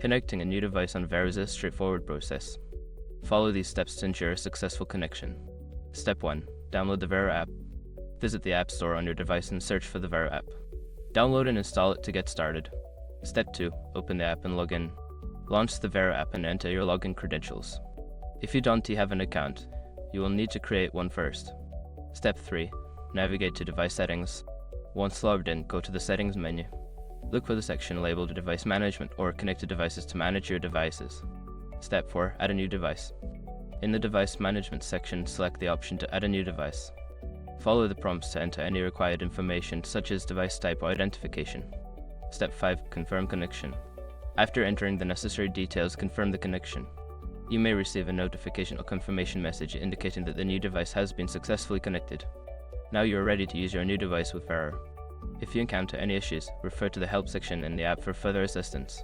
Connecting a new device on Varo is a straightforward process. Follow these steps to ensure a successful connection. Step 1. Download the Varo app. Visit the App Store on your device and search for the Varo app. Download and install it to get started. Step 2. Open the app and log in. Launch the Varo app and enter your login credentials. If you don't have an account, you will need to create one first. Step 3. Navigate to Device Settings. Once logged in, go to the Settings menu. Look for the section labeled Device Management or Connected Devices to manage your devices. Step 4. Add a new device. In the Device Management section, select the option to add a new device. Follow the prompts to enter any required information such as device type or identification. Step 5. Confirm connection. After entering the necessary details, confirm the connection. You may receive a notification or confirmation message indicating that the new device has been successfully connected. Now you are ready to use your new device with Varo. If you encounter any issues, refer to the help section in the app for further assistance.